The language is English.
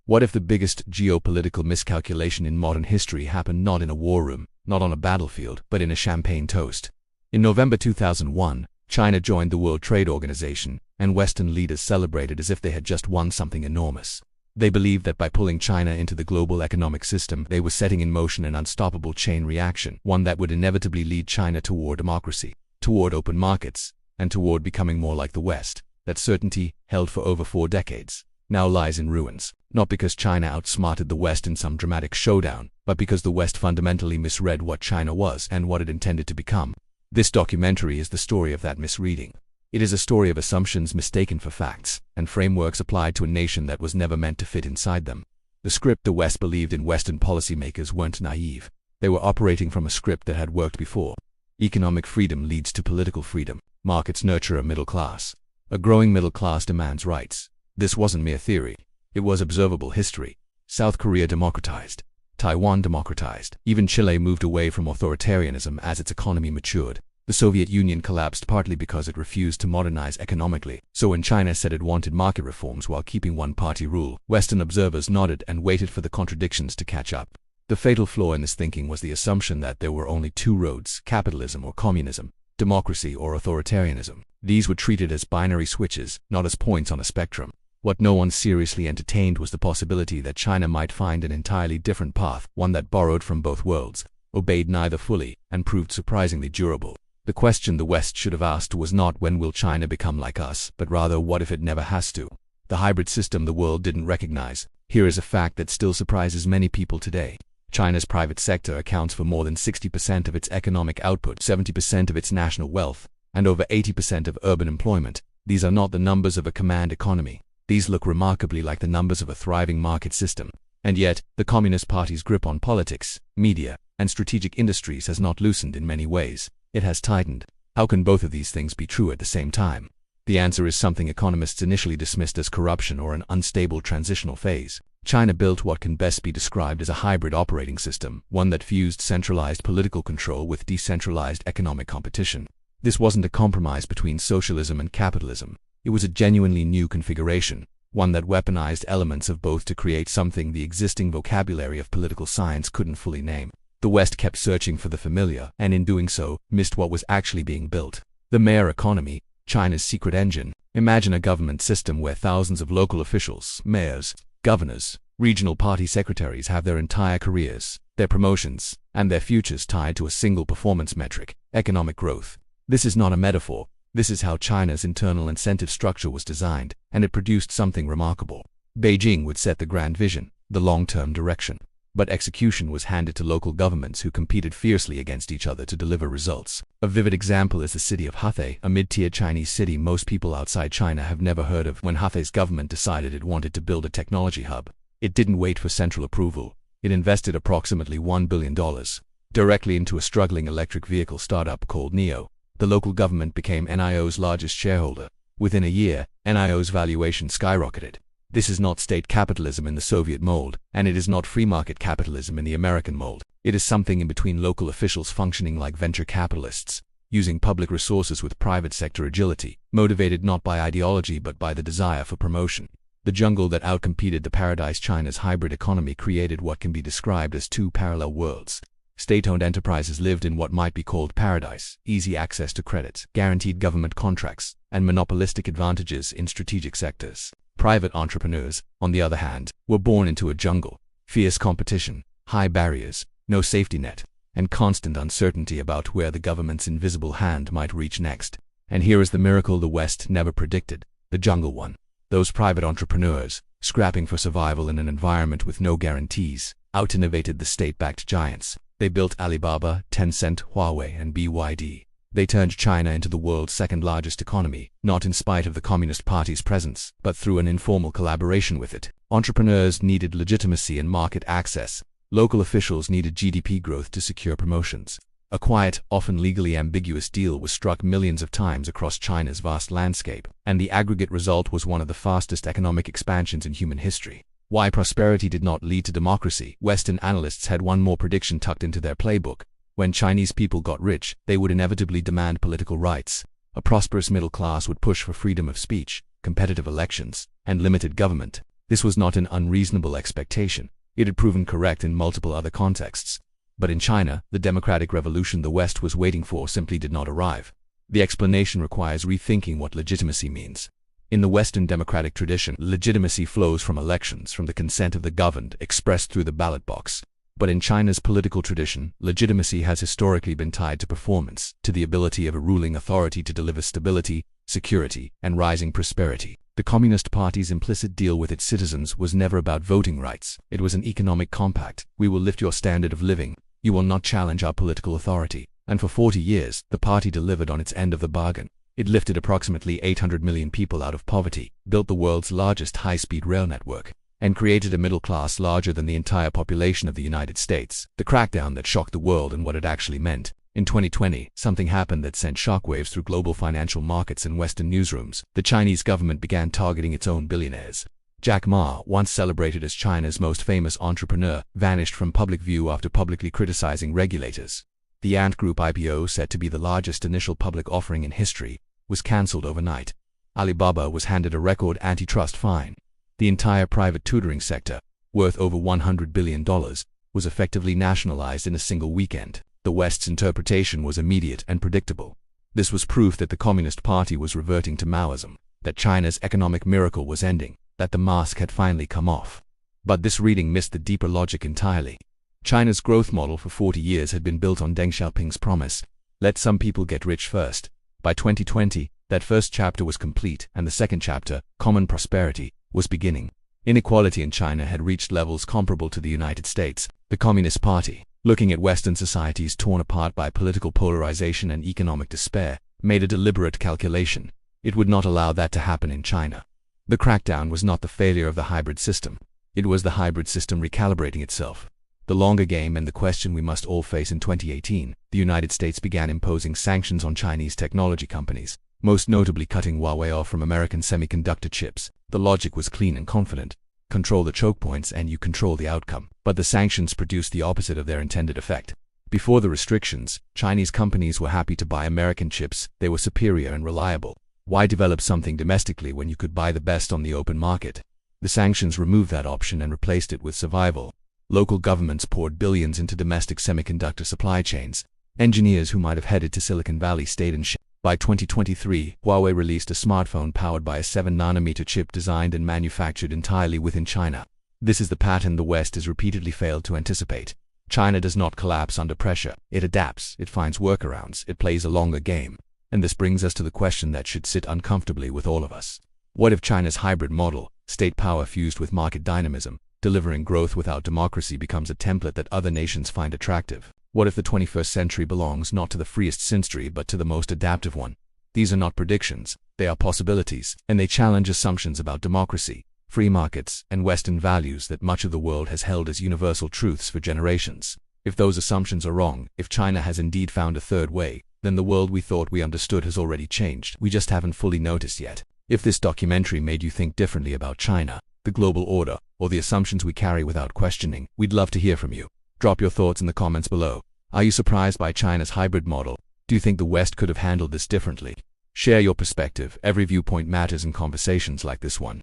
What if the biggest geopolitical miscalculation in modern history happened not in a war room, not on a battlefield, but in a champagne toast? In November 2001, China joined the World Trade Organization, and Western leaders celebrated as if they had just won something enormous. They believed that by pulling China into the global economic system, they were setting in motion an unstoppable chain reaction, one that would inevitably lead China toward democracy, toward open markets, and toward becoming more like the West. That certainty, held for over 4 decades, now lies in ruins, not because China outsmarted the West in some dramatic showdown, but because the West fundamentally misread what China was and what it intended to become. This documentary is the story of that misreading. It is a story of assumptions mistaken for facts, and frameworks applied to a nation that was never meant to fit inside them. The script the West believed in. Western policymakers weren't naive. They were operating from a script that had worked before. Economic freedom leads to political freedom. Markets nurture a middle class. A growing middle class demands rights. This wasn't mere theory. It was observable history. South Korea democratized. Taiwan democratized. Even Chile moved away from authoritarianism as its economy matured. The Soviet Union collapsed partly because it refused to modernize economically. So when China said it wanted market reforms while keeping one-party rule, Western observers nodded and waited for the contradictions to catch up. The fatal flaw in this thinking was the assumption that there were only 2 roads: capitalism or communism, democracy or authoritarianism. These were treated as binary switches, not as points on a spectrum. What no one seriously entertained was the possibility that China might find an entirely different path, one that borrowed from both worlds, obeyed neither fully, and proved surprisingly durable. The question the West should have asked was not when will China become like us, but rather what if it never has to. The hybrid system the world didn't recognize. Here is a fact that still surprises many people today. China's private sector accounts for more than 60% of its economic output, 70% of its national wealth, and over 80% of urban employment. These are not the numbers of a command economy. These look remarkably like the numbers of a thriving market system. And yet, the Communist Party's grip on politics, media, and strategic industries has not loosened in many ways. It has tightened. How can both of these things be true at the same time? The answer is something economists initially dismissed as corruption or an unstable transitional phase. China built what can best be described as a hybrid operating system, one that fused centralized political control with decentralized economic competition. This wasn't a compromise between socialism and capitalism. It was a genuinely new configuration, one that weaponized elements of both to create something the existing vocabulary of political science couldn't fully name. The West kept searching for the familiar, and in doing so, missed what was actually being built. The mayor economy, China's secret engine. Imagine a government system where thousands of local officials, mayors, governors, regional party secretaries have their entire careers, their promotions, and their futures tied to a single performance metric: economic growth. This is not a metaphor. This is how China's internal incentive structure was designed, and it produced something remarkable. Beijing would set the grand vision, the long-term direction. But execution was handed to local governments who competed fiercely against each other to deliver results. A vivid example is the city of Hefei, a mid-tier Chinese city most people outside China have never heard of. When Hefei's government decided it wanted to build a technology hub, it didn't wait for central approval. It invested approximately $1 billion directly into a struggling electric vehicle startup called NIO. The local government became NIO's largest shareholder. Within a year, NIO's valuation skyrocketed. This is not state capitalism in the Soviet mold, and it is not free market capitalism in the American mold. It is something in between: local officials functioning like venture capitalists, using public resources with private sector agility, motivated not by ideology but by the desire for promotion. The jungle that outcompeted the paradise. China's hybrid economy created what can be described as 2 parallel worlds. State-owned enterprises lived in what might be called paradise: easy access to credit, guaranteed government contracts, and monopolistic advantages in strategic sectors. Private entrepreneurs, on the other hand, were born into a jungle: fierce competition, high barriers, no safety net, and constant uncertainty about where the government's invisible hand might reach next. And here is the miracle the West never predicted: the jungle won. Those private entrepreneurs, scrapping for survival in an environment with no guarantees, out-innovated the state-backed giants. They built Alibaba, Tencent, Huawei, and BYD. They turned China into the world's second-largest economy, not in spite of the Communist Party's presence, but through an informal collaboration with it. Entrepreneurs needed legitimacy and market access. Local officials needed GDP growth to secure promotions. A quiet, often legally ambiguous deal was struck millions of times across China's vast landscape, and the aggregate result was one of the fastest economic expansions in human history. Why prosperity did not lead to democracy? Western analysts had one more prediction tucked into their playbook. When Chinese people got rich, they would inevitably demand political rights. A prosperous middle class would push for freedom of speech, competitive elections, and limited government. This was not an unreasonable expectation. It had proven correct in multiple other contexts. But in China, the democratic revolution the West was waiting for simply did not arrive. The explanation requires rethinking what legitimacy means. In the Western democratic tradition, legitimacy flows from elections, from the consent of the governed, expressed through the ballot box. But in China's political tradition, legitimacy has historically been tied to performance, to the ability of a ruling authority to deliver stability, security, and rising prosperity. The Communist Party's implicit deal with its citizens was never about voting rights. It was an economic compact. We will lift your standard of living. You will not challenge our political authority. And for 40 years, the party delivered on its end of the bargain. It lifted approximately 800 million people out of poverty, built the world's largest high-speed rail network, and created a middle class larger than the entire population of the United States. The crackdown that shocked the world and what it actually meant. In 2020, something happened that sent shockwaves through global financial markets and Western newsrooms. The Chinese government began targeting its own billionaires. Jack Ma, once celebrated as China's most famous entrepreneur, vanished from public view after publicly criticizing regulators. The Ant Group IPO, set to be the largest initial public offering in history, was cancelled overnight. Alibaba was handed a record antitrust fine. The entire private tutoring sector, worth over $100 billion, was effectively nationalized in a single weekend. The West's interpretation was immediate and predictable. This was proof that the Communist Party was reverting to Maoism, that China's economic miracle was ending, that the mask had finally come off. But this reading missed the deeper logic entirely. China's growth model for 40 years had been built on Deng Xiaoping's promise, let some people get rich first. By 2020, that first chapter was complete, and the second chapter, common prosperity, was beginning. Inequality in China had reached levels comparable to the United States. The Communist Party, looking at Western societies torn apart by political polarization and economic despair, made a deliberate calculation. It would not allow that to happen in China. The crackdown was not the failure of the hybrid system. It was the hybrid system recalibrating itself. The longer game and the question we must all face. In 2018, the United States began imposing sanctions on Chinese technology companies, most notably cutting Huawei off from American semiconductor chips. The logic was clean and confident. Control the choke points and you control the outcome. But the sanctions produced the opposite of their intended effect. Before the restrictions, Chinese companies were happy to buy American chips. They were superior and reliable. Why develop something domestically when you could buy the best on the open market? The sanctions removed that option and replaced it with survival. Local governments poured billions into domestic semiconductor supply chains. Engineers who might have headed to Silicon Valley stayed in Shanghai. By 2023, Huawei released a smartphone powered by a 7-nanometer chip designed and manufactured entirely within China. This is the pattern the West has repeatedly failed to anticipate. China does not collapse under pressure. It adapts, it finds workarounds, it plays a longer game. And this brings us to the question that should sit uncomfortably with all of us. What if China's hybrid model, state power fused with market dynamism, delivering growth without democracy, becomes a template that other nations find attractive? What if the 21st century belongs not to the freest century but to the most adaptive one? These are not predictions, they are possibilities, and they challenge assumptions about democracy, free markets, and Western values that much of the world has held as universal truths for generations. If those assumptions are wrong, if China has indeed found a third way, then the world we thought we understood has already changed. We just haven't fully noticed yet. If this documentary made you think differently about China, the global order, or the assumptions we carry without questioning, we'd love to hear from you. Drop your thoughts in the comments below. Are you surprised by China's hybrid model? Do you think the West could have handled this differently? Share your perspective. Every viewpoint matters in conversations like this one.